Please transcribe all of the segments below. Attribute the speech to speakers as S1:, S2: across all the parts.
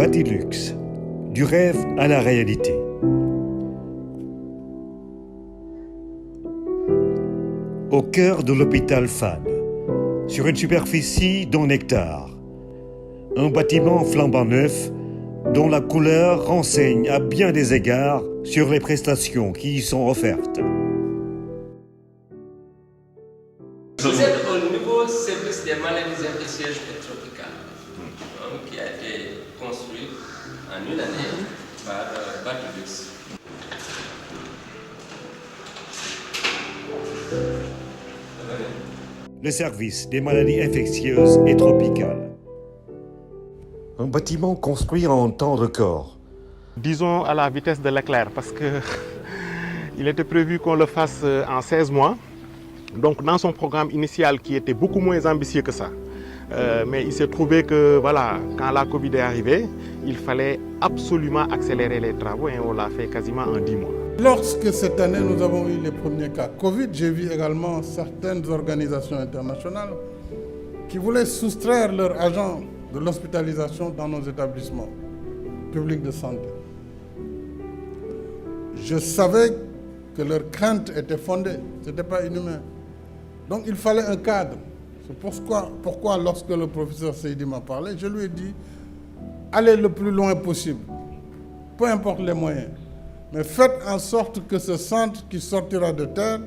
S1: Batilux, du rêve à la réalité. Au cœur de l'hôpital Fann, sur une superficie d'1 hectare, un bâtiment flambant neuf dont la couleur renseigne à bien des égards sur les prestations qui y sont offertes.
S2: Vous êtes au nouveau service des maladies infectieuses et tropicales, qui a été construit en une année par Batilux.
S1: Le service des maladies infectieuses et tropicales. Un bâtiment construit en temps record.
S3: Disons à la vitesse de l'éclair, parce qu'il était prévu qu'on le fasse en 16 mois. Donc dans son programme initial qui était beaucoup moins ambitieux que ça. Mais il s'est trouvé que voilà, quand la Covid est arrivée, il fallait absolument accélérer les travaux et on l'a fait quasiment en 10 mois.
S4: Lorsque cette année nous avons eu les premiers cas Covid, j'ai vu également certaines organisations internationales qui voulaient soustraire leurs agents de l'hospitalisation dans nos établissements publics de santé. Je savais que leurs craintes étaient fondées, ce n'était pas inhumain. Donc il fallait un cadre. C'est pourquoi lorsque le professeur Seydi m'a parlé, je lui ai dit, allez le plus loin possible, peu importe les moyens. Mais faites en sorte que ce centre qui sortira de terre,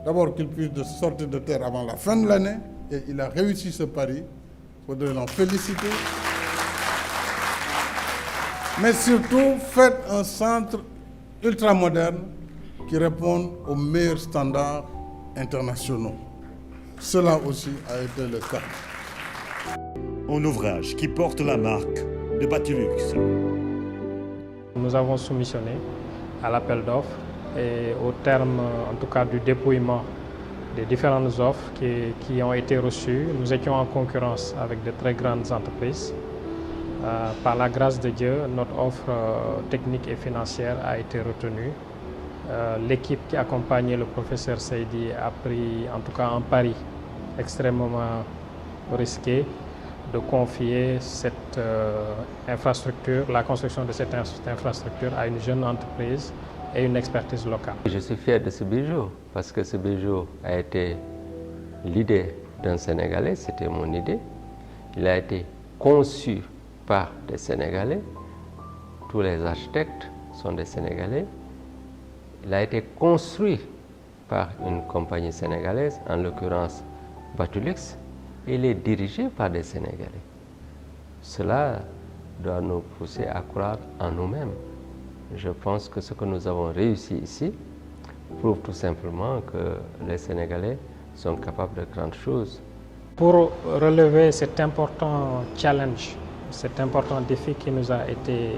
S4: d'abord qu'il puisse sortir de terre avant la fin de l'année, et il a réussi ce pari, il faudrait l'en féliciter. Mais surtout, faites un centre ultramoderne qui réponde aux meilleurs standards internationaux. Cela aussi a été le cas.
S1: Un ouvrage qui porte la marque de Batilux.
S5: Nous avons soumissionné à l'appel d'offres et au terme, en tout cas, du dépouillement des différentes offres qui ont été reçues, nous étions en concurrence avec de très grandes entreprises. Par la grâce de Dieu, notre offre technique et financière a été retenue. L'équipe qui accompagnait le professeur Seydi a pris en tout cas un pari extrêmement risqué de confier cette infrastructure, la construction de cette infrastructure à une jeune entreprise et une expertise locale.
S2: Je suis fier de ce bijou parce que ce bijou a été l'idée d'un Sénégalais, c'était mon idée. Il a été conçu par des Sénégalais, tous les architectes sont des Sénégalais. Il a été construit par une compagnie sénégalaise, en l'occurrence Batilux, et il est dirigé par des Sénégalais. Cela doit nous pousser à croire en nous-mêmes. Je pense que ce que nous avons réussi ici prouve tout simplement que les Sénégalais sont capables de grandes choses.
S5: Pour relever cet important challenge, cet important défi qui nous a été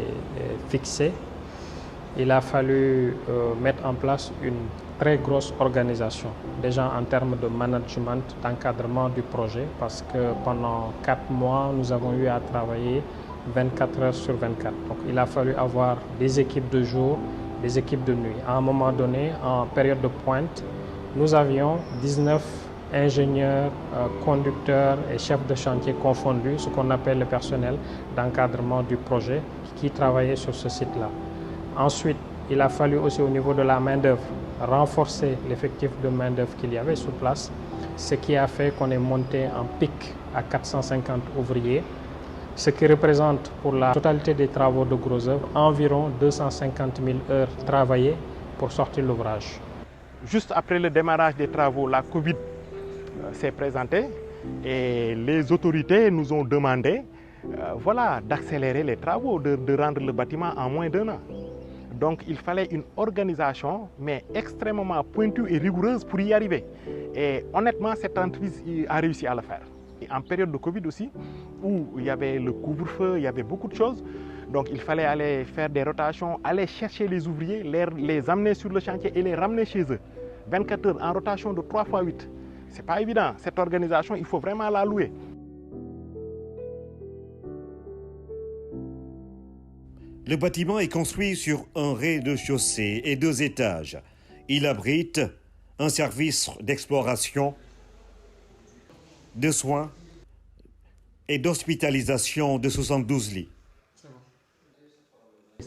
S5: fixé, il a fallu mettre en place une très grosse organisation, déjà en termes de management, d'encadrement du projet, parce que pendant 4 mois, nous avons eu à travailler 24 heures sur 24. Donc il a fallu avoir des équipes de jour, des équipes de nuit. À un moment donné, en période de pointe, nous avions 19 ingénieurs, conducteurs et chefs de chantier confondus, ce qu'on appelle le personnel d'encadrement du projet qui travaillait sur ce site-là. Ensuite, il a fallu aussi au niveau de la main-d'œuvre renforcer l'effectif de main-d'œuvre qu'il y avait sur place, ce qui a fait qu'on est monté en pic à 450 ouvriers, ce qui représente pour la totalité des travaux de gros œuvres environ 250 000 heures travaillées pour sortir l'ouvrage.
S3: Juste après le démarrage des travaux, la Covid s'est présentée et les autorités nous ont demandé voilà, d'accélérer les travaux, de rendre le bâtiment en moins d'1 an. Donc il fallait une organisation, mais extrêmement pointue et rigoureuse pour y arriver. Et honnêtement, cette entreprise a réussi à le faire. Et en période de Covid aussi, où il y avait le couvre-feu, il y avait beaucoup de choses. Donc il fallait aller faire des rotations, aller chercher les ouvriers, les amener sur le chantier et les ramener chez eux. 24 heures en rotation de 3 x 8. Ce n'est pas évident. Cette organisation, il faut vraiment la louer.
S1: Le bâtiment est construit sur un rez-de-chaussée et 2 étages. Il abrite un service d'exploration, de soins et d'hospitalisation de 72 lits.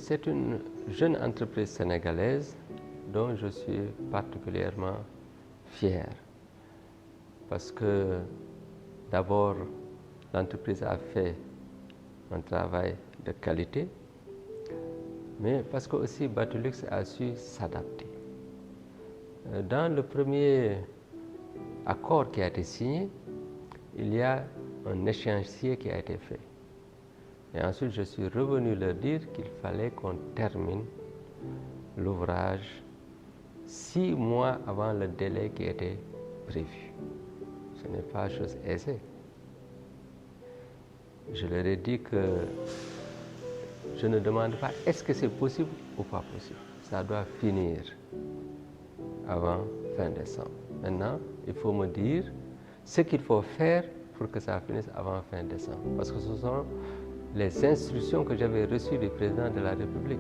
S2: C'est une jeune entreprise sénégalaise dont je suis particulièrement fier. Parce que d'abord, l'entreprise a fait un travail de qualité, mais parce que aussi Batulux a su s'adapter. Dans le premier accord qui a été signé, il y a un échéancier qui a été fait. Et ensuite, je suis revenu leur dire qu'il fallait qu'on termine l'ouvrage 6 mois avant le délai qui était prévu. Ce n'est pas chose aisée. Je leur ai dit que je ne demande pas est-ce que c'est possible ou pas possible. Ça doit finir avant fin décembre. Maintenant, il faut me dire ce qu'il faut faire pour que ça finisse avant fin décembre. Parce que ce sont les instructions que j'avais reçues du président de la République.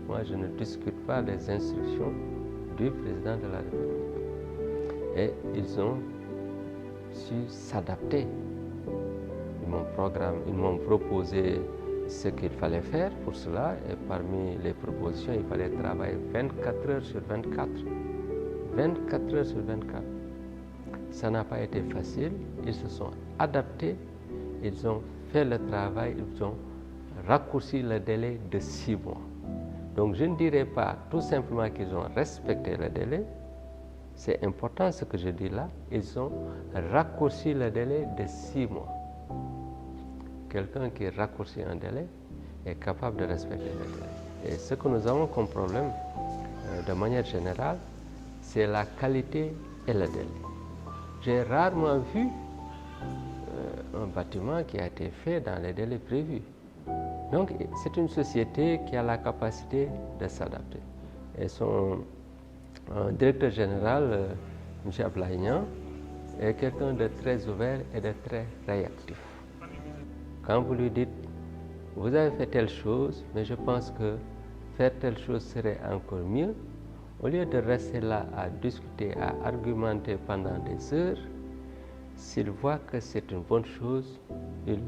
S2: Moi, je ne discute pas les instructions du président de la République. Et ils ont su s'adapter. Ils m'ont proposé ce qu'il fallait faire pour cela. Et parmi les propositions, il fallait travailler 24 heures sur 24. 24 heures sur 24. Ça n'a pas été facile. Ils se sont adaptés. Ils ont fait le travail. Ils ont raccourci le délai de 6 mois. Donc je ne dirais pas tout simplement qu'ils ont respecté le délai. C'est important ce que je dis là. Ils ont raccourci le délai de 6 mois. Quelqu'un qui raccourcit un délai est capable de respecter le délai. Et ce que nous avons comme problème, de manière générale, c'est la qualité et le délai. J'ai rarement vu un bâtiment qui a été fait dans les délais prévus. Donc, c'est une société qui a la capacité de s'adapter. Et son directeur général, M. Ablaïnian, est quelqu'un de très ouvert et de très réactif. Quand vous lui dites, vous avez fait telle chose, mais je pense que faire telle chose serait encore mieux, au lieu de rester là à discuter, à argumenter pendant des heures, s'il voit que c'est une bonne chose, il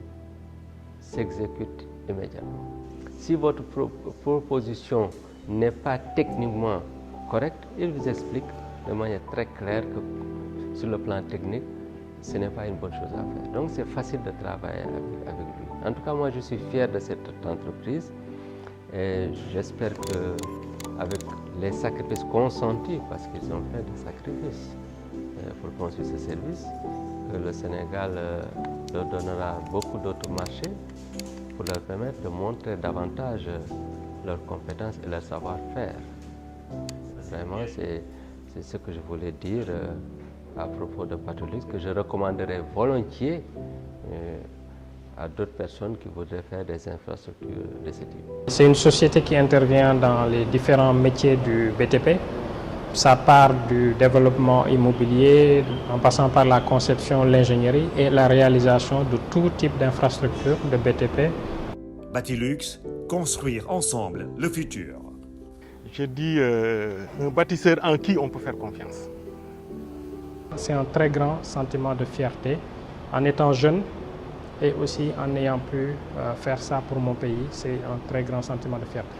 S2: s'exécute immédiatement. Si votre proposition n'est pas techniquement correcte, il vous explique de manière très claire que sur le plan technique, ce n'est pas une bonne chose à faire. Donc c'est facile de travailler avec lui. En tout cas, moi je suis fier de cette entreprise et j'espère qu'avec les sacrifices consentis, parce qu'ils ont fait des sacrifices pour construire ce service, que le Sénégal leur donnera beaucoup d'autres marchés pour leur permettre de montrer davantage leurs compétences et leur savoir-faire. Vraiment, c'est ce que je voulais dire à propos de Batulux, que je recommanderais volontiers à d'autres personnes qui voudraient faire des infrastructures de ce type.
S5: C'est une société qui intervient dans les différents métiers du BTP. Ça part du développement immobilier, en passant par la conception, l'ingénierie et la réalisation de tout type d'infrastructures de BTP.
S1: Batulux, construire ensemble le futur.
S3: Je dis un bâtisseur en qui on peut faire confiance.
S5: C'est un très grand sentiment de fierté en étant jeune et aussi en ayant pu faire ça pour mon pays. C'est un très grand sentiment de fierté.